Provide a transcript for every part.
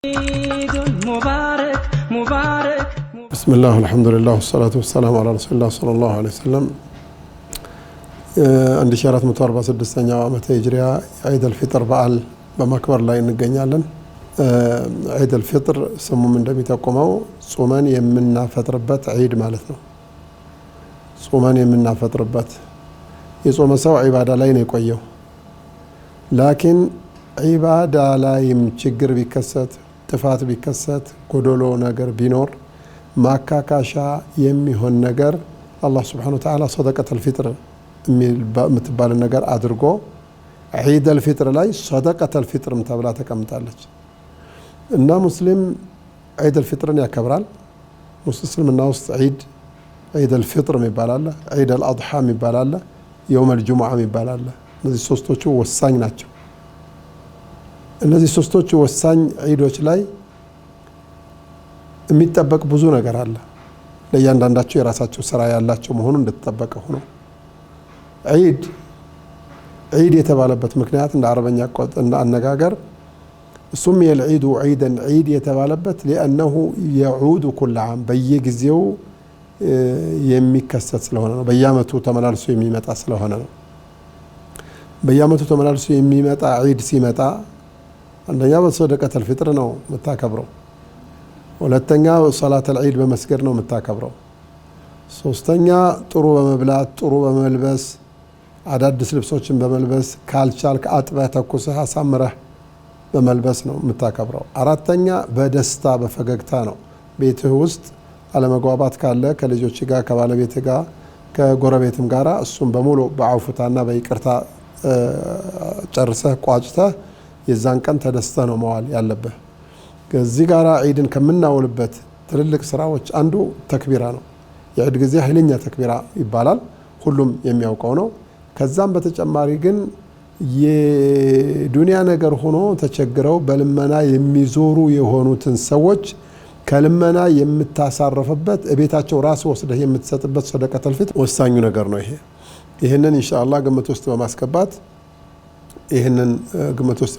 عيد مبارك مبارك. بسم الله والحمد لله والصلاة والسلام على رسول الله صلى الله عليه وسلم. عند شهرات متواربة 6ኛው ዓመተ ሂጅሪያ عيد الفطر በዓል በማክበር ላይ እንገኛለን። عيد الفطر ስሙም እንደሚጠቁመው ጾመን የምናፈጥርበት ዒድ ማለት ነው። ጾመን የምናፈጥርበት የጾመ ሰው ዒባዳ ላይ ነው የቆየው። ላኪን ዒባዳ ላይም ችግር ቢከሰት ጥፋት ቢከሰት ጎዶሎ ነገር ቢኖር ማካካሻ የሚሆን ነገር አላህ Subhanahu Wa Ta'ala ሰደቀተል ፊጥር የምትባል ነገር አድርጎ ዒድ አልፊጥር ላይ ሰደቀተል ፊጥርም ተብላ ተቀምጣለች። እና ሙስሊም ዒድ አልፊጥርን ያከብራል። ሙስሊምና ውስጥ ዒድ አልፊጥር ይባላል፣ ዒድ አልአድሃ ይባላል፣ የውም አልጁሙዓ ይባላል። እነዚህ ሶስቶቹ ወሳኝ ናቸው። እነዚህ ሶስቶቹ ወሳኝ ዒዶች ላይ የሚጠበቅ ብዙ ነገር አለ። ለእያንዳንዳቸው የራሳቸው ስራ ያላቸው መሆኑ እንደተጠበቀ ሆኖ ዒድ የተባለበት ምክንያት እንደ አረበኛ አነጋገር እሱም የልዒዱ ዒደን ዒድ የተባለበት لأنه يعود كل عام በየጊዜው የሚከሰት ስለሆነ ነው። በየአመቱ ተመላልሶ የሚመጣ ስለሆነ ነው። በየአመቱ ተመላልሶ የሚመጣ ዒድ ሲመጣ አንደኛ በሰደቀተል ፊጥር ነው የምታከብረው፣ ሁለተኛ ሶላተል ዒድ በመስገድ ነው የምታከብረው፣ ሶስተኛ ጥሩ በመብላት ጥሩ በመልበስ አዳዲስ ልብሶችን በመልበስ ካልቻልክ አጥበህ ተኩሰህ አሳምረህ በመልበስ ነው የምታከብረው፣ አራተኛ በደስታ በፈገግታ ነው። ቤትህ ውስጥ አለመግባባት ካለ ከልጆች ጋር ከባለቤት ጋር ከጎረቤትም ጋራ እሱም በሙሉ በአውፍታና በይቅርታ ጨርሰህ ቋጭተህ የዛን ቀን ተደስተህ ነው መዋል ያለብህ። ከዚህ ጋራ ዒድን ከምናውልበት ትልልቅ ስራዎች አንዱ ተክቢራ ነው። የዒድ ጊዜ ኃይለኛ ተክቢራ ይባላል፣ ሁሉም የሚያውቀው ነው። ከዛም በተጨማሪ ግን የዱንያ ነገር ሆኖ ተቸግረው በልመና የሚዞሩ የሆኑትን ሰዎች ከልመና የምታሳርፍበት ቤታቸው ራስ ወስደህ የምትሰጥበት ሰደቀተል ፊጥር ወሳኙ ነገር ነው። ይሄንን ኢንሻአላህ ግምት ውስጥ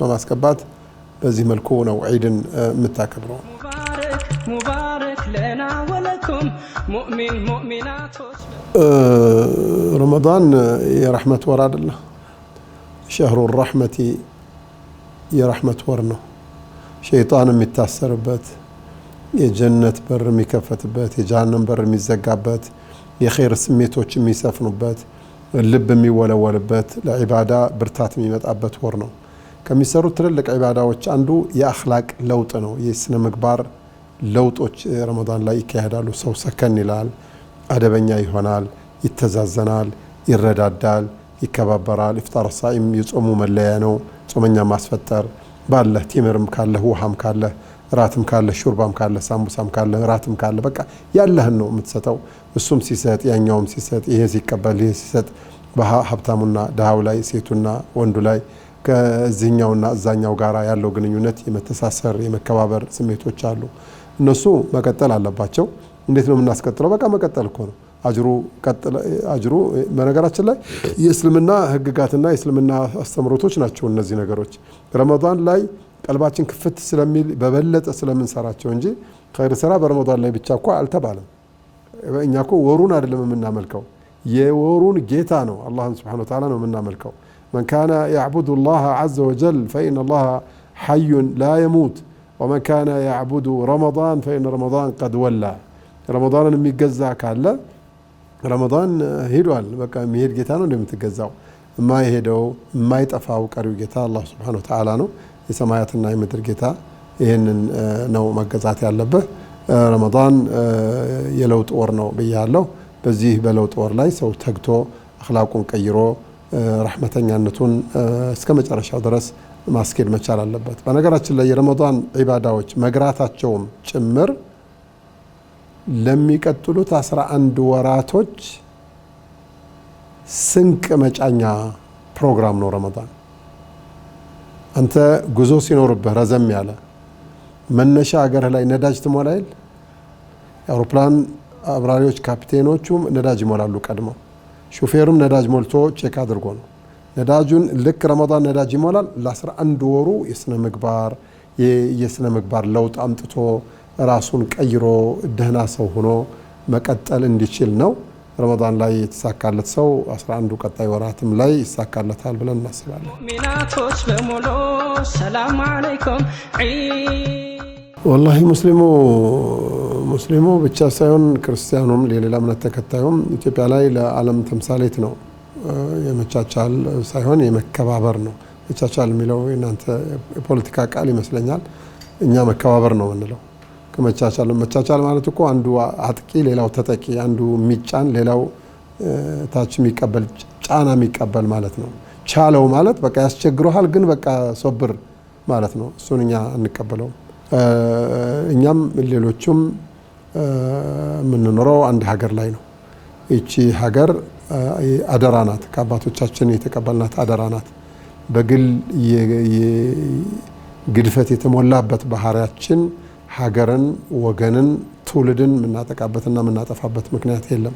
በማስገባት በዚህ መልኩ ነው ዒድን የምታከብረው። ሙባረክ ለና ወለኩም ሙእሚን ሙእሚናት። ረመዳን የረሕመት ወር አይደለ? ሸህሩ ረሕመቲ የረሕመት ወር ነው። ሸይጣን የሚታሰርበት፣ የጀነት በር የሚከፈትበት፣ የጀሃነም በር የሚዘጋበት፣ የኸይር ስሜቶች የሚሰፍኑበት፣ ልብ የሚወለወልበት፣ ለዒባዳ ብርታት የሚመጣበት ወር ነው። ከሚሰሩት ትልልቅ ዒባዳዎች አንዱ የአኽላቅ ለውጥ ነው። የስነ ምግባር ለውጦች ረመዳን ላይ ይካሄዳሉ። ሰው ሰከን ይላል፣ አደበኛ ይሆናል፣ ይተዛዘናል፣ ይረዳዳል፣ ይከባበራል። ኢፍጣር ሳኢም የጾሙ መለያ ነው። ጾመኛ ማስፈጠር ባለህ ቲምርም ካለህ ውሃም ካለህ ራትም ካለህ ሹርባም ካለህ ሳምቡሳም ካለህ ራትም ካለህ በቃ ያለህን ነው የምትሰጠው። እሱም ሲሰጥ ያኛውም ሲሰጥ ይሄ ሲቀበል ይሄ ሲሰጥ በሀብታሙና ድሃው ላይ ሴቱና ወንዱ ላይ ከዚህኛውና እዛኛው ጋራ ያለው ግንኙነት የመተሳሰር የመከባበር ስሜቶች አሉ። እነሱ መቀጠል አለባቸው። እንዴት ነው የምናስቀጥለው? በቃ መቀጠል እኮ ነው። አጅሩ በነገራችን ላይ የእስልምና ህግጋትና የእስልምና አስተምሮቶች ናቸው እነዚህ ነገሮች። ረመዳን ላይ ቀልባችን ክፍት ስለሚል በበለጠ ስለምንሰራቸው እንጂ ኸይር ስራ በረመዳን ላይ ብቻ እኮ አልተባለም። እኛ እኮ ወሩን አይደለም የምናመልከው፣ የወሩን ጌታ ነው አላህን Subhanahu Wa Ta'ala ነው የምናመልከው። من كان يعبد الله عز وجل فإن الله حي لا يموت ومن كان يعبد رمضان فإن رمضان قد ولى. رمضان የሚገዛ ካለ ረመዳን ሄዷል፣ በቃ የሚሄድ ጌታ ነው እንደምትገዛው። የማይሄደው የማይጠፋው ቀሪው ጌታ አላህ Subhanahu Wa Ta'ala ነው፣ የሰማያትና የምድር ጌታ። ይሄንን ነው መገዛት ያለበት። ረመዳን የለውጥ ወር ነው ብያለሁ። በዚህ በለውጥ ወር ላይ ሰው ተግቶ አኽላቁን ቀይሮ ረሕመተኛነቱን እስከ መጨረሻው ድረስ ማስኬድ መቻል አለበት። በነገራችን ላይ የረመዳን ዒባዳዎች መግራታቸውም ጭምር ለሚቀጥሉት 11 ወራቶች ስንቅ መጫኛ ፕሮግራም ነው ረመዳን። አንተ ጉዞ ሲኖርብህ ረዘም ያለ መነሻ ሀገርህ ላይ ነዳጅ ትሞላ ይል የአውሮፕላን አብራሪዎች ካፒቴኖቹም ነዳጅ ይሞላሉ ቀድመው። ሹፌሩም ነዳጅ ሞልቶ ቼክ አድርጎ ነው ነዳጁን ልክ ረመዳን ነዳጅ ይሞላል። ለ11 ወሩ የስነ ምግባር የስነ ምግባር ለውጥ አምጥቶ ራሱን ቀይሮ ደህና ሰው ሆኖ መቀጠል እንዲችል ነው። ረመዳን ላይ የተሳካለት ሰው 11 ቀጣይ ወራትም ላይ ይሳካለታል ብለን እናስባለን። ሙእሚናቶች በሙሉ ሰላም አለይኩም። ወላሂ ሙስሊሙ ብቻ ሳይሆን ክርስቲያኑም የሌላ እምነት ተከታዩም ኢትዮጵያ ላይ ለዓለም ተምሳሌት ነው። የመቻቻል ሳይሆን የመከባበር ነው። መቻቻል የሚለው የእናንተ የፖለቲካ ቃል ይመስለኛል። እኛ መከባበር ነው የምንለው። መቻቻል ማለት እኮ አንዱ አጥቂ ሌላው ተጠቂ፣ አንዱ የሚጫን ሌላው ታች የሚቀበል ጫና የሚቀበል ማለት ነው። ቻለው ማለት በቃ ያስቸግረሃል ግን በቃ ሶብር ማለት ነው። እሱን እኛ እንቀበለው። እኛም ሌሎቹም የምንኖረው አንድ ሀገር ላይ ነው። ይቺ ሀገር አደራ ናት፣ ከአባቶቻችን የተቀበልናት አደራ ናት። በግል ግድፈት የተሞላበት ባህሪያችን ሀገርን፣ ወገንን፣ ትውልድን የምናጠቃበትና የምናጠፋበት ምክንያት የለም።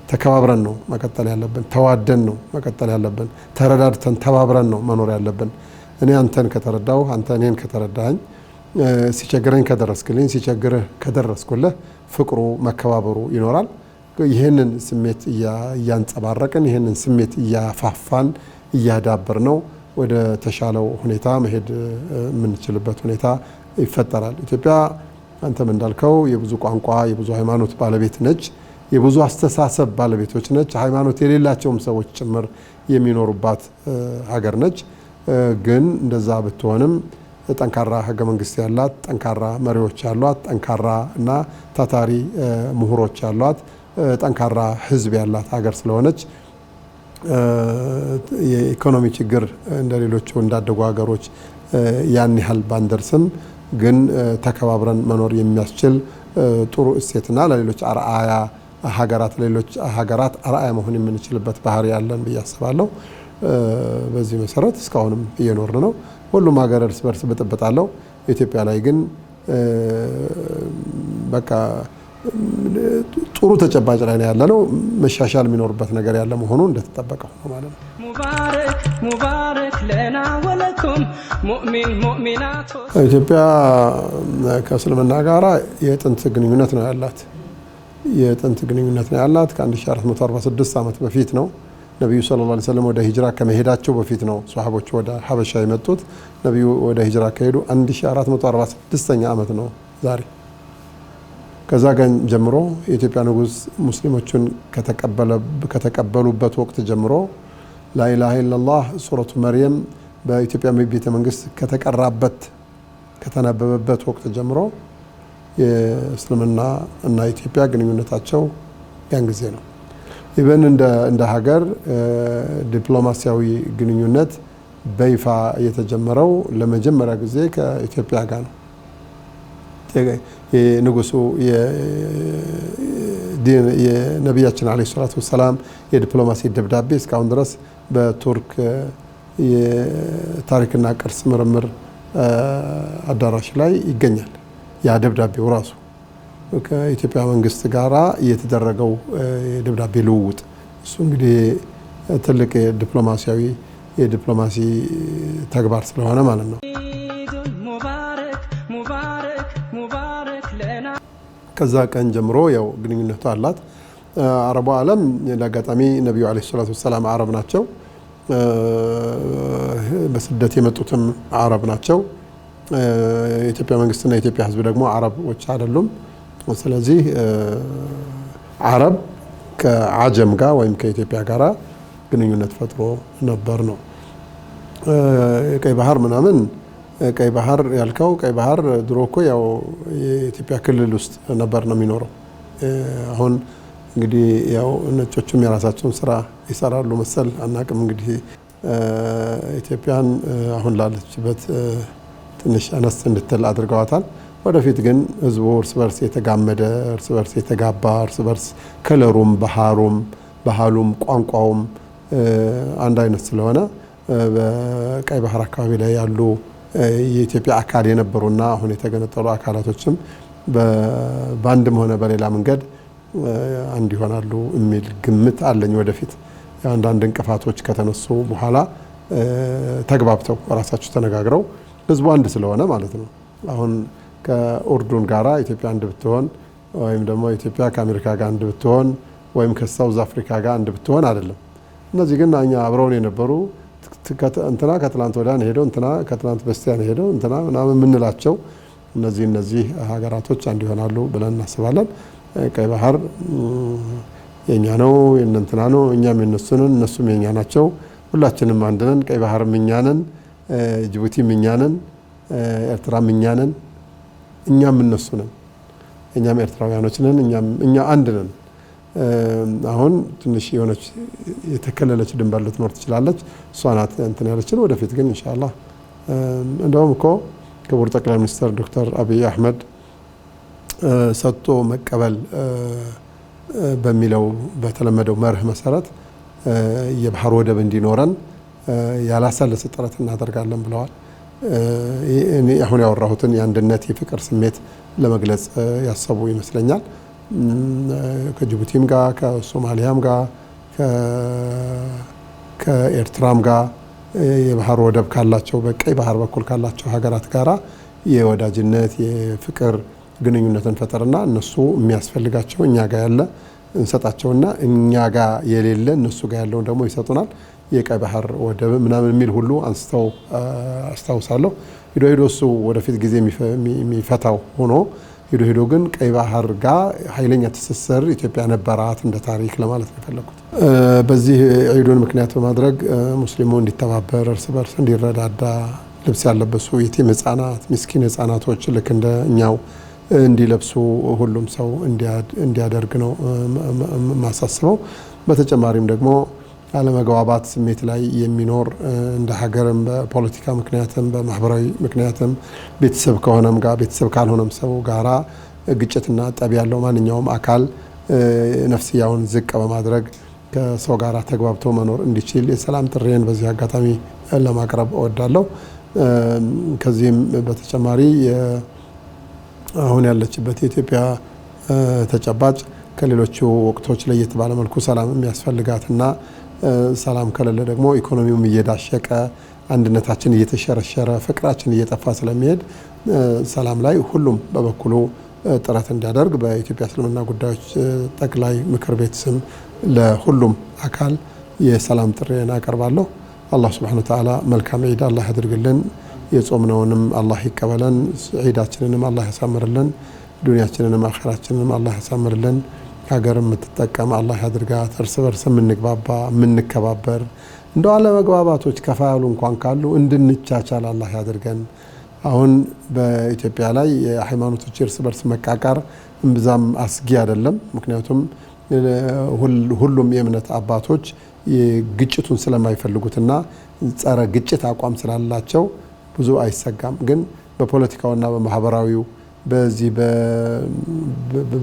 ተከባብረን ነው መቀጠል ያለብን። ተዋደን ነው መቀጠል ያለብን። ተረዳድተን ተባብረን ነው መኖር ያለብን። እኔ አንተን ከተረዳሁ፣ አንተ እኔን ከተረዳኝ፣ ሲቸግረኝ ከደረስክልኝ፣ ሲቸግርህ ከደረስኩልህ ፍቅሩ መከባበሩ ይኖራል። ይህንን ስሜት እያንጸባረቅን ይህንን ስሜት እያፋፋን እያዳበር ነው ወደ ተሻለው ሁኔታ መሄድ የምንችልበት ሁኔታ ይፈጠራል። ኢትዮጵያ አንተም እንዳልከው የብዙ ቋንቋ የብዙ ሃይማኖት ባለቤት ነች። የብዙ አስተሳሰብ ባለቤቶች ነች። ሃይማኖት የሌላቸውም ሰዎች ጭምር የሚኖሩባት ሀገር ነች። ግን እንደዛ ብትሆንም ጠንካራ ህገ መንግስት ያላት፣ ጠንካራ መሪዎች ያሏት፣ ጠንካራ እና ታታሪ ምሁሮች ያሏት፣ ጠንካራ ህዝብ ያላት ሀገር ስለሆነች የኢኮኖሚ ችግር እንደሌሎቹ እንዳደጉ ሀገሮች ያን ያህል ባንደርስም ግን ተከባብረን መኖር የሚያስችል ጥሩ እሴትና ለሌሎች አርአያ ሀገራት አርአያ መሆን የምንችልበት ባህሪ ያለን ብዬ አስባለሁ። በዚህ መሰረት እስካሁንም እየኖርን ነው። ሁሉም ሀገር እርስ በርስ ብጥብጥ አለው። ኢትዮጵያ ላይ ግን በቃ ጥሩ ተጨባጭ ላይ ነው ያለነው። መሻሻል የሚኖርበት ነገር ያለ መሆኑ እንደተጠበቀ ነው ማለት ነው። ሙባረክ ለና ወለኩም ሙእሚን ሙእሚናት። ኢትዮጵያ ከእስልምና ጋራ የጥንት ግንኙነት ነው ያላት። ከ1446 ዓመት በፊት ነው ነብዩ ሰለላሁ ዐለይሂ ወሰለም ወደ ሂጅራ ከመሄዳቸው በፊት ነው ሷሃቦች ወደ ሀበሻ የመጡት። ነብዩ ወደ ሂጅራ ከሄዱ 1446ኛ ዓመት ነው ዛሬ። ከዛ ቀን ጀምሮ የኢትዮጵያ ንጉስ ሙስሊሞችን ከተቀበሉበት ወቅት ጀምሮ ላኢላሃ ኢላላህ ሱረቱ መርየም በኢትዮጵያ ቤተ መንግስት ከተነበበበት ወቅት ጀምሮ የእስልምና እና ኢትዮጵያ ግንኙነታቸው ያን ጊዜ ነው። ኢቨን እንደ ሀገር ዲፕሎማሲያዊ ግንኙነት በይፋ የተጀመረው ለመጀመሪያ ጊዜ ከኢትዮጵያ ጋር ነው። የንጉሱ የነቢያችን አለይሂ ሰላቱ ወሰላም የዲፕሎማሲ ደብዳቤ እስካሁን ድረስ በቱርክ የታሪክና ቅርስ ምርምር አዳራሽ ላይ ይገኛል። ያ ደብዳቤው ራሱ ከኢትዮጵያ መንግስት ጋራ የተደረገው የደብዳቤ ልውውጥ እሱ እንግዲህ ትልቅ የዲፕሎማሲ ተግባር ስለሆነ ማለት ነው። ከዛ ቀን ጀምሮ ያው ግንኙነቱ አላት። አረቡ ዓለም ለአጋጣሚ ነቢዩ አለይሂ ሰላቱ ወሰላም አረብ ናቸው። በስደት የመጡትም አረብ ናቸው። የኢትዮጵያ መንግስትና የኢትዮጵያ ሕዝብ ደግሞ አረቦች አይደሉም። ስለዚህ አረብ ከአጀም ጋር ወይም ከኢትዮጵያ ጋር ግንኙነት ፈጥሮ ነበር ነው። ቀይ ባህር ምናምን ቀይ ባህር ያልከው ቀይ ባህር ድሮ እኮ ያው የኢትዮጵያ ክልል ውስጥ ነበር ነው የሚኖረው። አሁን እንግዲህ ያው ነጮችም የራሳቸውን ስራ ይሰራሉ መሰል አናቅም። እንግዲህ ኢትዮጵያን አሁን ላለችበት ትንሽ አነስ እንድትል አድርገዋታል። ወደፊት ግን ህዝቡ እርስ በርስ የተጋመደ እርስ በርስ የተጋባ እርስ በርስ ከለሩም ባህሉም ቋንቋውም አንድ አይነት ስለሆነ በቀይ ባህር አካባቢ ላይ ያሉ የኢትዮጵያ አካል የነበሩና አሁን የተገነጠሉ አካላቶችም በአንድም ሆነ በሌላ መንገድ አንድ ይሆናሉ የሚል ግምት አለኝ። ወደፊት አንዳንድ እንቅፋቶች ከተነሱ በኋላ ተግባብተው ራሳቸው ተነጋግረው ህዝቡ አንድ ስለሆነ ማለት ነው አሁን ከኡርዱን ጋራ ኢትዮጵያ አንድ ብትሆን ወይም ደግሞ ኢትዮጵያ ከአሜሪካ ጋር አንድ ብትሆን ወይም ከሳውዝ አፍሪካ ጋር አንድ ብትሆን አይደለም። እነዚህ ግን እኛ አብረውን የነበሩ እንትና ከትላንት ወዲያ ነው ሄደው እንትና ከትላንት በስቲያ ነው ሄደው እንትና ምናምን የምንላቸው እነዚህ ሀገራቶች አንድ ይሆናሉ ብለን እናስባለን። ቀይ ባህር የኛ ነው የእንትና ነው፣ እኛም የነሱ ነን፣ እነሱም የኛ ናቸው። ሁላችንም አንድ ነን። ቀይ ባህርም እኛ ነን፣ ጅቡቲም እኛ ነን፣ ኤርትራም እኛ ነን፣ እኛም እነሱ ነን፣ እኛም ኤርትራውያኖች ነን፣ እኛ አንድ ነን። አሁን ትንሽ የሆነች የተከለለች ድንበር ልትኖር ትችላለች። እሷ ናት እንትን ያለችን። ወደፊት ግን ኢንሻአላህ እንደውም እኮ ክቡር ጠቅላይ ሚኒስትር ዶክተር አብይ አህመድ ሰጥቶ መቀበል በሚለው በተለመደው መርህ መሰረት የባህር ወደብ እንዲኖረን ያላሰለሰ ጥረት እናደርጋለን ብለዋል። እኔ አሁን ያወራሁትን የአንድነት የፍቅር ስሜት ለመግለጽ ያሰቡ ይመስለኛል። ከጅቡቲም ጋር ከሶማሊያም ጋር ከኤርትራም ጋር የባህር ወደብ ካላቸው በቀይ ባህር በኩል ካላቸው ሀገራት ጋራ የወዳጅነት የፍቅር ግንኙነትን ፈጠርና እነሱ የሚያስፈልጋቸው እኛ ጋር ያለ እንሰጣቸውና እኛ ጋር የሌለ እነሱ ጋር ያለውን ደግሞ ይሰጡናል። የቀይ ባህር ወደብ ምናምን የሚል ሁሉ አንስተው አስታውሳለሁ። ሄዶ እሱ ወደፊት ጊዜ የሚፈታው ሆኖ ሄዶ ግን ቀይ ባህር ጋር ኃይለኛ ትስስር ኢትዮጵያ ነበራት እንደ ታሪክ ለማለት ነው የፈለኩት። በዚህ ዒዱን ምክንያት በማድረግ ሙስሊሙ እንዲተባበር፣ እርስ በርስ እንዲረዳዳ፣ ልብስ ያለበሱ የቲም ህጻናት፣ ምስኪን ህጻናቶች ልክ እንደ እኛው እንዲለብሱ ሁሉም ሰው እንዲያደርግ ነው ማሳስበው። በተጨማሪም ደግሞ አለመግባባት ስሜት ላይ የሚኖር እንደ ሀገርም በፖለቲካ ምክንያትም በማህበራዊ ምክንያትም ቤተሰብ ከሆነም ጋር ቤተሰብ ካልሆነም ሰው ጋራ ግጭትና ጠብ ያለው ማንኛውም አካል ነፍስያውን ዝቅ በማድረግ ከሰው ጋራ ተግባብቶ መኖር እንዲችል የሰላም ጥሪን በዚህ አጋጣሚ ለማቅረብ እወዳለሁ። ከዚህም በተጨማሪ አሁን ያለችበት የኢትዮጵያ ተጨባጭ ከሌሎቹ ወቅቶች ለየት ባለ መልኩ ሰላም የሚያስፈልጋትና ሰላም ከሌለ ደግሞ ኢኮኖሚውም እየዳሸቀ አንድነታችን እየተሸረሸረ ፍቅራችን እየጠፋ ስለሚሄድ ሰላም ላይ ሁሉም በበኩሉ ጥረት እንዲያደርግ በኢትዮጵያ እስልምና ጉዳዮች ጠቅላይ ምክር ቤት ስም ለሁሉም አካል የሰላም ጥሪን አቀርባለሁ። አላህ ሱብሓነሁ ወተዓላ መልካም ዒድ አላህ ያድርግልን። የጾምነውንም አላህ ይቀበለን። ዒዳችንንም አላህ ያሳምርልን። ዱንያችንንም አኺራችንንም አላህ ያሳምርልን። ሀገር የምትጠቀም አላህ ያድርጋት። እርስ በርስ የምንግባባ የምንከባበር፣ እንደው አለመግባባቶች ከፋ ያሉ እንኳን ካሉ እንድንቻቻል አላህ ያድርገን። አሁን በኢትዮጵያ ላይ የሃይማኖቶች እርስ በርስ መቃቃር እምብዛም አስጊ አይደለም። ምክንያቱም ሁሉም የእምነት አባቶች ግጭቱን ስለማይፈልጉትና ጸረ ግጭት አቋም ስላላቸው ብዙ አይሰጋም። ግን በፖለቲካውና በማህበራዊው በዚህ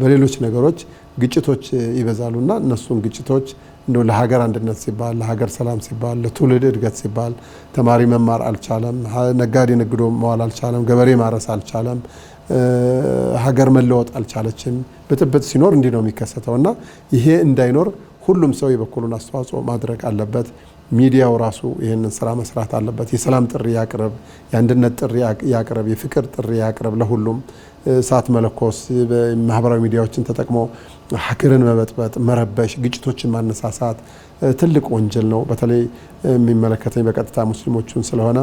በሌሎች ነገሮች ግጭቶች ይበዛሉና እነሱን ግጭቶች እንደው ለሀገር አንድነት ሲባል ለሀገር ሰላም ሲባል ለትውልድ እድገት ሲባል ተማሪ መማር አልቻለም፣ ነጋዴ ነግዶ መዋል አልቻለም፣ ገበሬ ማረስ አልቻለም፣ ሀገር መለወጥ አልቻለችም። ብጥብጥ ሲኖር እንዲህ ነው የሚከሰተውና ይሄ እንዳይኖር ሁሉም ሰው የበኩሉን አስተዋጽኦ ማድረግ አለበት። ሚዲያው ራሱ ይህንን ስራ መስራት አለበት። የሰላም ጥሪ ያቅርብ፣ የአንድነት ጥሪ ያቅርብ፣ የፍቅር ጥሪ ያቅርብ። ለሁሉም እሳት መለኮስ፣ ማህበራዊ ሚዲያዎችን ተጠቅሞ ሀገርን መበጥበጥ፣ መረበሽ፣ ግጭቶችን ማነሳሳት ትልቅ ወንጀል ነው። በተለይ የሚመለከተኝ በቀጥታ ሙስሊሞቹን ስለሆነ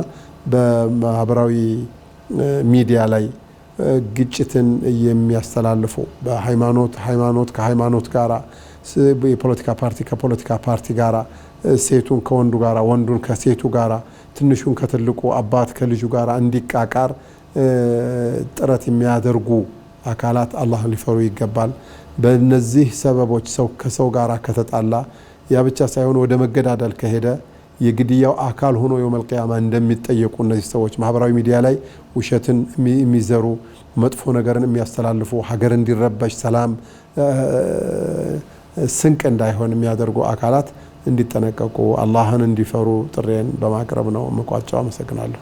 በማህበራዊ ሚዲያ ላይ ግጭትን የሚያስተላልፉ ሃይማኖት ከሃይማኖት ጋራ፣ የፖለቲካ ፓርቲ ከፖለቲካ ፓርቲ ጋራ፣ ሴቱን ከወንዱ ጋራ፣ ወንዱን ከሴቱ ጋራ፣ ትንሹን ከትልቁ፣ አባት ከልጁ ጋራ እንዲቃቃር ጥረት የሚያደርጉ አካላት አላህን ሊፈሩ ይገባል። በእነዚህ ሰበቦች ሰው ከሰው ጋራ ከተጣላ ያ ብቻ ሳይሆን ወደ መገዳደል ከሄደ የግድያው አካል ሆኖ የውመል ቂያማ እንደሚጠየቁ እነዚህ ሰዎች ማህበራዊ ሚዲያ ላይ ውሸትን የሚዘሩ መጥፎ ነገርን የሚያስተላልፉ ሀገር እንዲረበሽ ሰላም ስንቅ እንዳይሆን የሚያደርጉ አካላት እንዲጠነቀቁ አላህን እንዲፈሩ ጥሬን በማቅረብ ነው መቋጫው። አመሰግናለሁ።